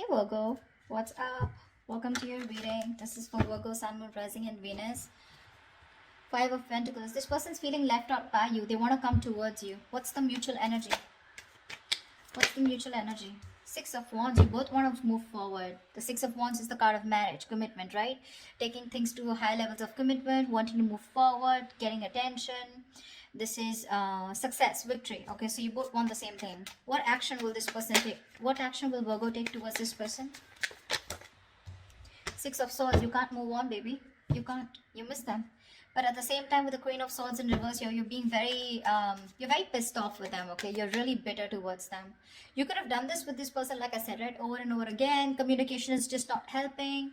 Hey Virgo, what's up? Welcome to your reading. This is for Virgo, Sun, Moon, Rising, and Venus. Five of Pentacles. This person's feeling left out by you. They want to come towards you. What's the mutual energy? What's the mutual energy? Six of Wands. You both want to move forward. The Six of Wands is the card of marriage, commitment, right? Taking things to high levels of commitment, wanting to move forward, getting attention. This is success, victory. Okay, so you both want the same thing. What action will this person take? What action will Virgo take towards this person? Six of Swords. You can't move on, baby. You can't. You miss them. But at the same time, with the Queen of Swords in reverse here, you're being you're very pissed off with them, okay? You're really bitter towards them. You could have done this with this person, like I said, right? Over and over again. Communication is just not helping.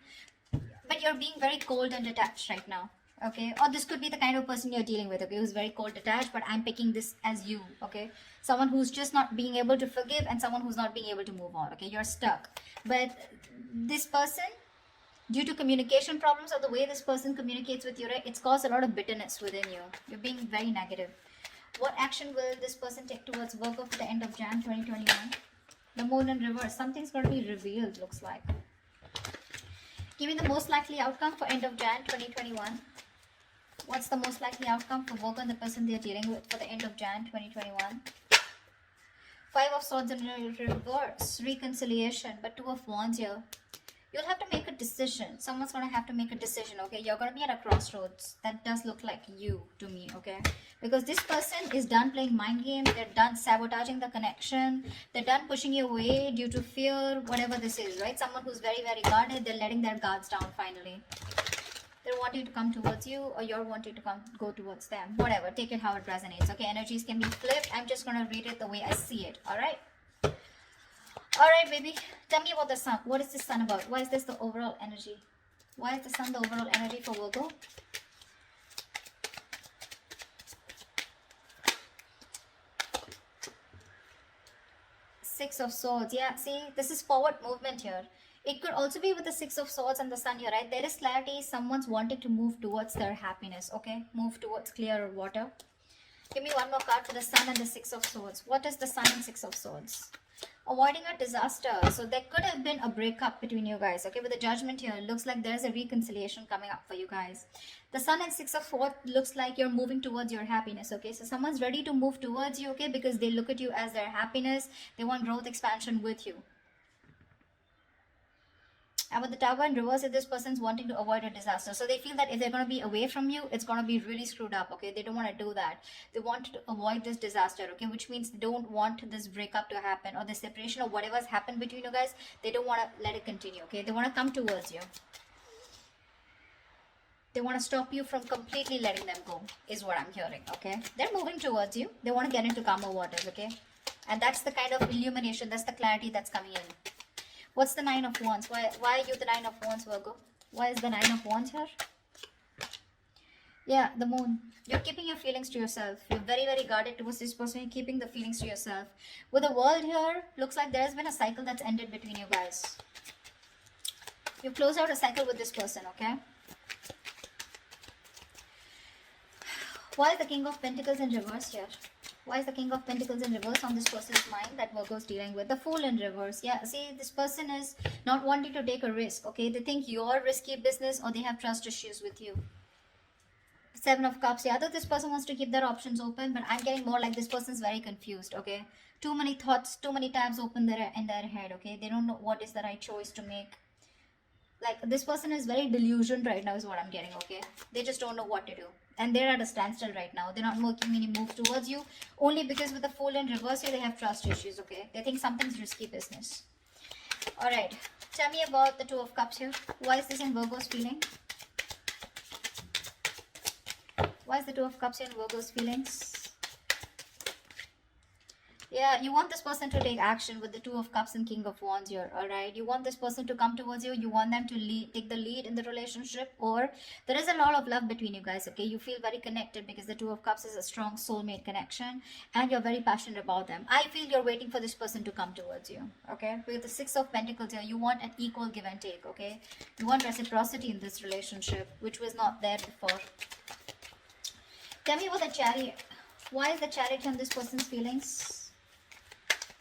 But you're being very cold and detached right now, okay? Or this could be the kind of person you're dealing with, okay? Who's very cold, detached, but I'm picking this as you, okay? Someone who's just not being able to forgive and someone who's not being able to move on, okay? You're stuck. But this person, due to communication problems or the way this person communicates with you, right, it's caused a lot of bitterness within you. You're being very negative. What action will this person take towards Virgo for the end of Jan 2021? The Moon in reverse. Something's going to be revealed, looks like. Give me the most likely outcome for end of Jan 2021. What's the most likely outcome for Virgo and the person they're dealing with for the end of Jan 2021? Five of Swords in reverse. Reconciliation. But Two of Wands here. You'll have to make a decision. Someone's going to have to make a decision, okay? You're going to be at a crossroads. That does look like you to me, okay? Because this person is done playing mind games. They're done sabotaging the connection. They're done pushing you away due to fear, whatever this is, right? Someone who's very, very guarded. They're letting their guards down finally. They're wanting to come towards you or you're wanting to go towards them. Whatever. Take it how it resonates, okay? Energies can be flipped. I'm just going to read it the way I see it, all right? Alright, baby. Tell me about the Sun. What is this Sun about? Why is this the overall energy? Why is the Sun the overall energy for Virgo? Six of Swords. Yeah, see, this is forward movement here. It could also be with the Six of Swords and the Sun here, right? There is clarity. Someone's wanting to move towards their happiness, okay? Move towards clearer water. Give me one more card for the Sun and the Six of Swords. What is the Sun and Six of Swords? Avoiding a disaster. So there could have been a breakup between you guys, okay? With the Judgment here, it looks like there's a reconciliation coming up for you guys. The Sun and Six of Swords looks like you're moving towards your happiness, okay? So someone's ready to move towards you, okay? Because they look at you as their happiness. They want growth, expansion with you. And with the Tower in reverse, if this person's wanting to avoid a disaster. So they feel that if they're going to be away from you, it's going to be really screwed up, okay? They don't want to do that. They want to avoid this disaster, okay? Which means they don't want this breakup to happen or the separation or whatever's happened between you guys. They don't want to let it continue, okay? They want to come towards you. They want to stop you from completely letting them go, is what I'm hearing, okay? They're moving towards you. They want to get into calmer waters, okay? And that's the kind of illumination, that's the clarity that's coming in. What's the Nine of Wands? Why are you the Nine of Wands, Virgo? Why is the Nine of Wands here? Yeah, the Moon. You're keeping your feelings to yourself. You're very, very guarded towards this person. You're keeping the feelings to yourself. With the World here, looks like there's been a cycle that's ended between you guys. You close out a cycle with this person, okay? Why is the King of Pentacles in reverse here? Why is the King of Pentacles in reverse on this person's mind that Virgo is dealing with? The Fool in reverse. Yeah, see, this person is not wanting to take a risk, okay? They think you're risky business or they have trust issues with you. Seven of Cups. Yeah, either this person wants to keep their options open, but I'm getting more like this person's very confused, okay? Too many thoughts, too many tabs open in their head, okay? They don't know what is the right choice to make. Like, this person is very delusioned right now is what I'm getting, okay? They just don't know what to do. And they're at a standstill right now. They're not making any moves towards you. Only because with the Fool in reverse here, they have trust issues, okay? They think something's risky business. Alright. Tell me about the Two of Cups here. Why is this in Virgo's feeling? Why is the Two of Cups here in Virgo's feelings? Yeah, you want this person to take action with the Two of Cups and King of Wands here, alright? You want this person to come towards you. You want them to take the lead in the relationship. Or there is a lot of love between you guys, okay? You feel very connected because the Two of Cups is a strong soulmate connection. And you're very passionate about them. I feel you're waiting for this person to come towards you, okay? With the Six of Pentacles here, you want an equal give and take, okay? You want reciprocity in this relationship, which was not there before. Tell me about the Chariot. Why is the Chariot on this person's feelings?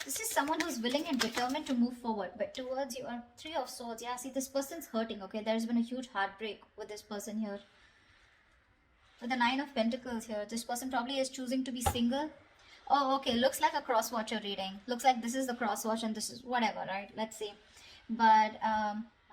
This is someone who's willing and determined to move forward, but towards you are Three of Swords. Yeah, see, this person's hurting, okay? There's been a huge heartbreak with this person here. With the Nine of Pentacles here, this person probably is choosing to be single. Oh, okay, looks like a cross-watcher reading. Looks like this is the cross-watch and this is whatever, right? Let's see. But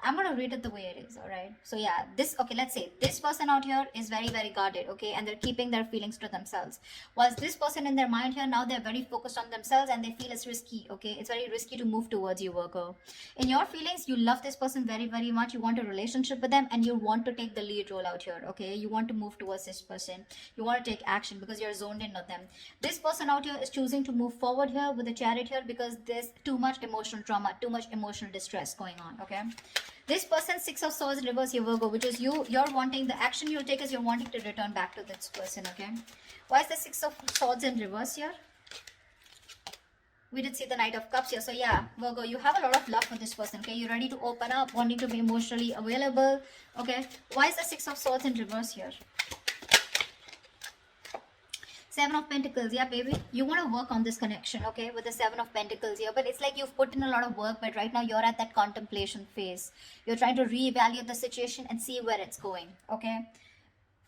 I'm going to read it the way it is, all right? So yeah, okay, let's say this person out here is very, very guarded, okay? And they're keeping their feelings to themselves. Whilst this person in their mind here, now they're very focused on themselves and they feel it's risky, okay? It's very risky to move towards you, Virgo. In your feelings, you love this person very, very much. You want a relationship with them and you want to take the lead role out here, okay? You want to move towards this person. You want to take action because you're zoned in on them. This person out here is choosing to move forward here with the Chariot here because there's too much emotional trauma, too much emotional distress going on, okay? This person, Six of Swords in reverse here, Virgo, which is you're wanting, the action you'll take is you're wanting to return back to this person, okay? Why is the Six of Swords in reverse here? We did see the Knight of Cups here. So yeah, Virgo, you have a lot of love for this person, okay? You're ready to open up, wanting to be emotionally available, okay? Why is the Six of Swords in reverse here? Seven of Pentacles, yeah, baby. You want to work on this connection, okay, with the Seven of Pentacles here. But it's like you've put in a lot of work, but right now you're at that contemplation phase. You're trying to reevaluate the situation and see where it's going, okay?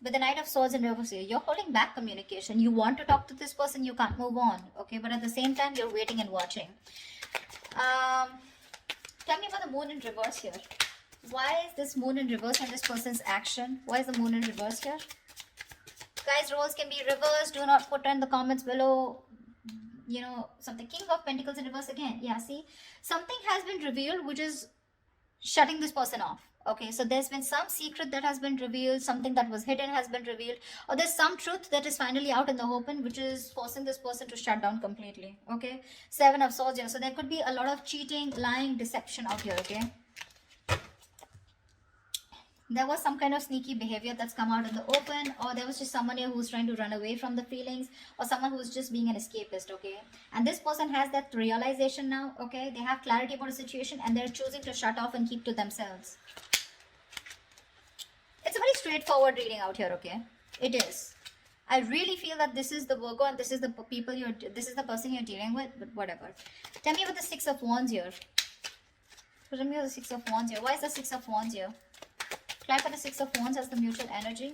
With the Knight of Swords in reverse here, you're holding back communication. You want to talk to this person, you can't move on, okay? But at the same time, you're waiting and watching. Tell me about the Moon in reverse here. Why is this Moon in reverse and this person's action? Why is the Moon in reverse here? Guys, roles can be reversed. Do not put in the comments below, you know, something. King of Pentacles in reverse again. Yeah, see, something has been revealed which is shutting this person off. Okay, so there's been some secret that has been revealed, something that was hidden has been revealed, or there's some truth that is finally out in the open which is forcing this person to shut down completely. Okay, Seven of Swords here. So there could be a lot of cheating, lying, deception out here. Okay, there was some kind of sneaky behavior that's come out in the open, or there was just someone here who's trying to run away from the feelings, or someone who's just being an escapist, okay? And this person has that realization now, okay? They have clarity about the situation and they're choosing to shut off and keep to themselves. It's a very straightforward reading out here, okay? It is. I really feel that this is the Virgo and this is the this is the person you're dealing with, but whatever. Tell me about the Six of Wands here. Tell me about the Six of Wands here. Why is the Six of Wands here? Apply for the Six of Wands as the mutual energy.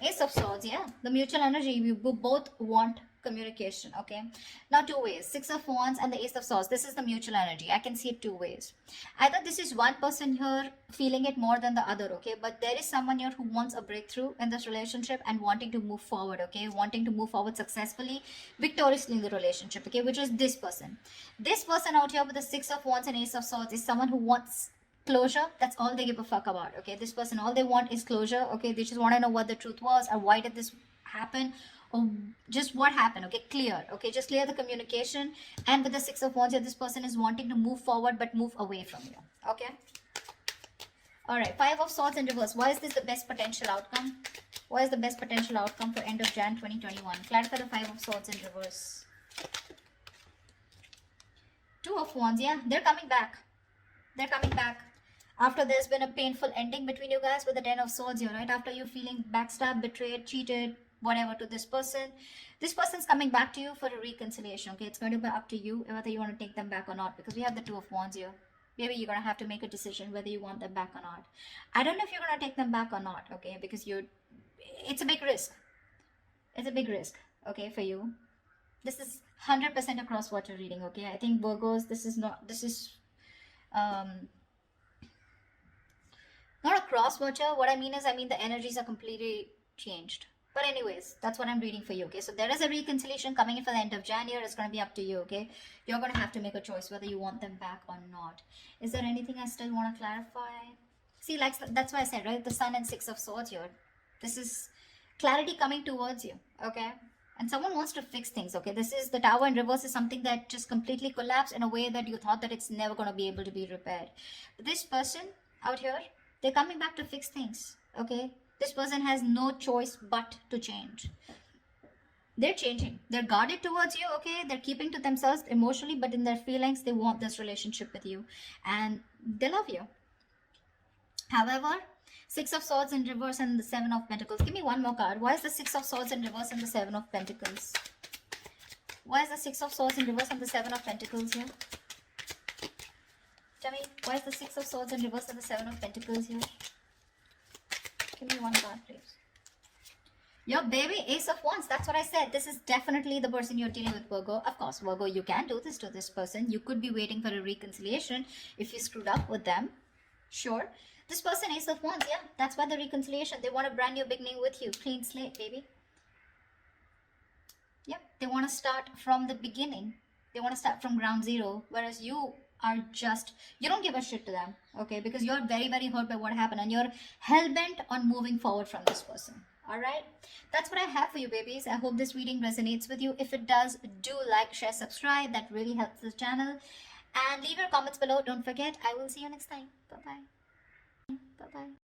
Ace of Swords, yeah. The mutual energy, we both want communication, okay? Now two ways. Six of Wands and the Ace of Swords. This is the mutual energy. I can see it two ways. Either this is one person here feeling it more than the other, okay? But there is someone here who wants a breakthrough in this relationship and wanting to move forward, okay? Wanting to move forward successfully, victoriously in the relationship, okay? Which is this person. This person out here with the Six of Wands and Ace of Swords is someone who wants closure. That's all they give a fuck about, okay? This person, all they want is closure, okay? They just want to know what the truth was or why did this happen, or just what happened, okay? Clear, okay? Just clear the communication. And with the Six of Wands here, this person is wanting to move forward but move away from you, okay? All right, Five of Swords in reverse. Why is this the best potential outcome? What is the best potential outcome for end of Jan 2021? Clarify the Five of Swords in reverse. Two of Wands, yeah, they're coming back. They're coming back. After there's been a painful ending between you guys with the Ten of Swords here, right? After you feeling backstabbed, betrayed, cheated, whatever to this person's coming back to you for a reconciliation, okay? It's going to be up to you whether you want to take them back or not, because we have the Two of Wands here. Maybe you're going to have to make a decision whether you want them back or not. I don't know if you're going to take them back or not, okay? Because it's a big risk. It's a big risk, okay, for you. This is 100% a cross-watcher reading, okay? I think Virgos, this is not a cross-watcher. What I mean is, the energies are completely changed. But anyways, that's what I'm reading for you, okay? So there is a reconciliation coming in for the end of January. It's going to be up to you, okay? You're going to have to make a choice whether you want them back or not. Is there anything I still want to clarify? See, like, that's why I said, right? The Sun and Six of Swords here. This is clarity coming towards you, okay? And someone wants to fix things, okay? This is the Tower in reverse is something that just completely collapsed in a way that you thought that it's never going to be able to be repaired. But this person out here, they're coming back to fix things, okay? This person has no choice but to change. They're changing. They're guarded towards you, okay? They're keeping to themselves emotionally, but in their feelings, they want this relationship with you. And they love you. However, Six of Swords in reverse and the Seven of Pentacles. Give me one more card. Why is the Six of Swords in reverse and the Seven of Pentacles? Why is the Six of Swords in reverse and the Seven of Pentacles here? Tell me, why is the Six of Swords in reverse and the Seven of Pentacles here? Give me one card, please. Your baby, Ace of Wands. That's what I said. This is definitely the person you're dealing with, Virgo. Of course, Virgo, you can do this to this person. You could be waiting for a reconciliation if you screwed up with them. Sure. This person, Ace of Wands, yeah, that's why the reconciliation. They want a brand new beginning with you. Clean slate, baby. Yep, they want to start from the beginning. They want to start from ground zero. Whereas you are just, you don't give a shit to them, okay? Because you're very, very hurt by what happened and you're hell-bent on moving forward from this person. All right, that's what I have for you, babies. I hope this reading resonates with you. If it does, do like, share, subscribe. That really helps the channel. And leave your comments below. Don't forget, I will see you next time. Bye-bye. Bye-bye.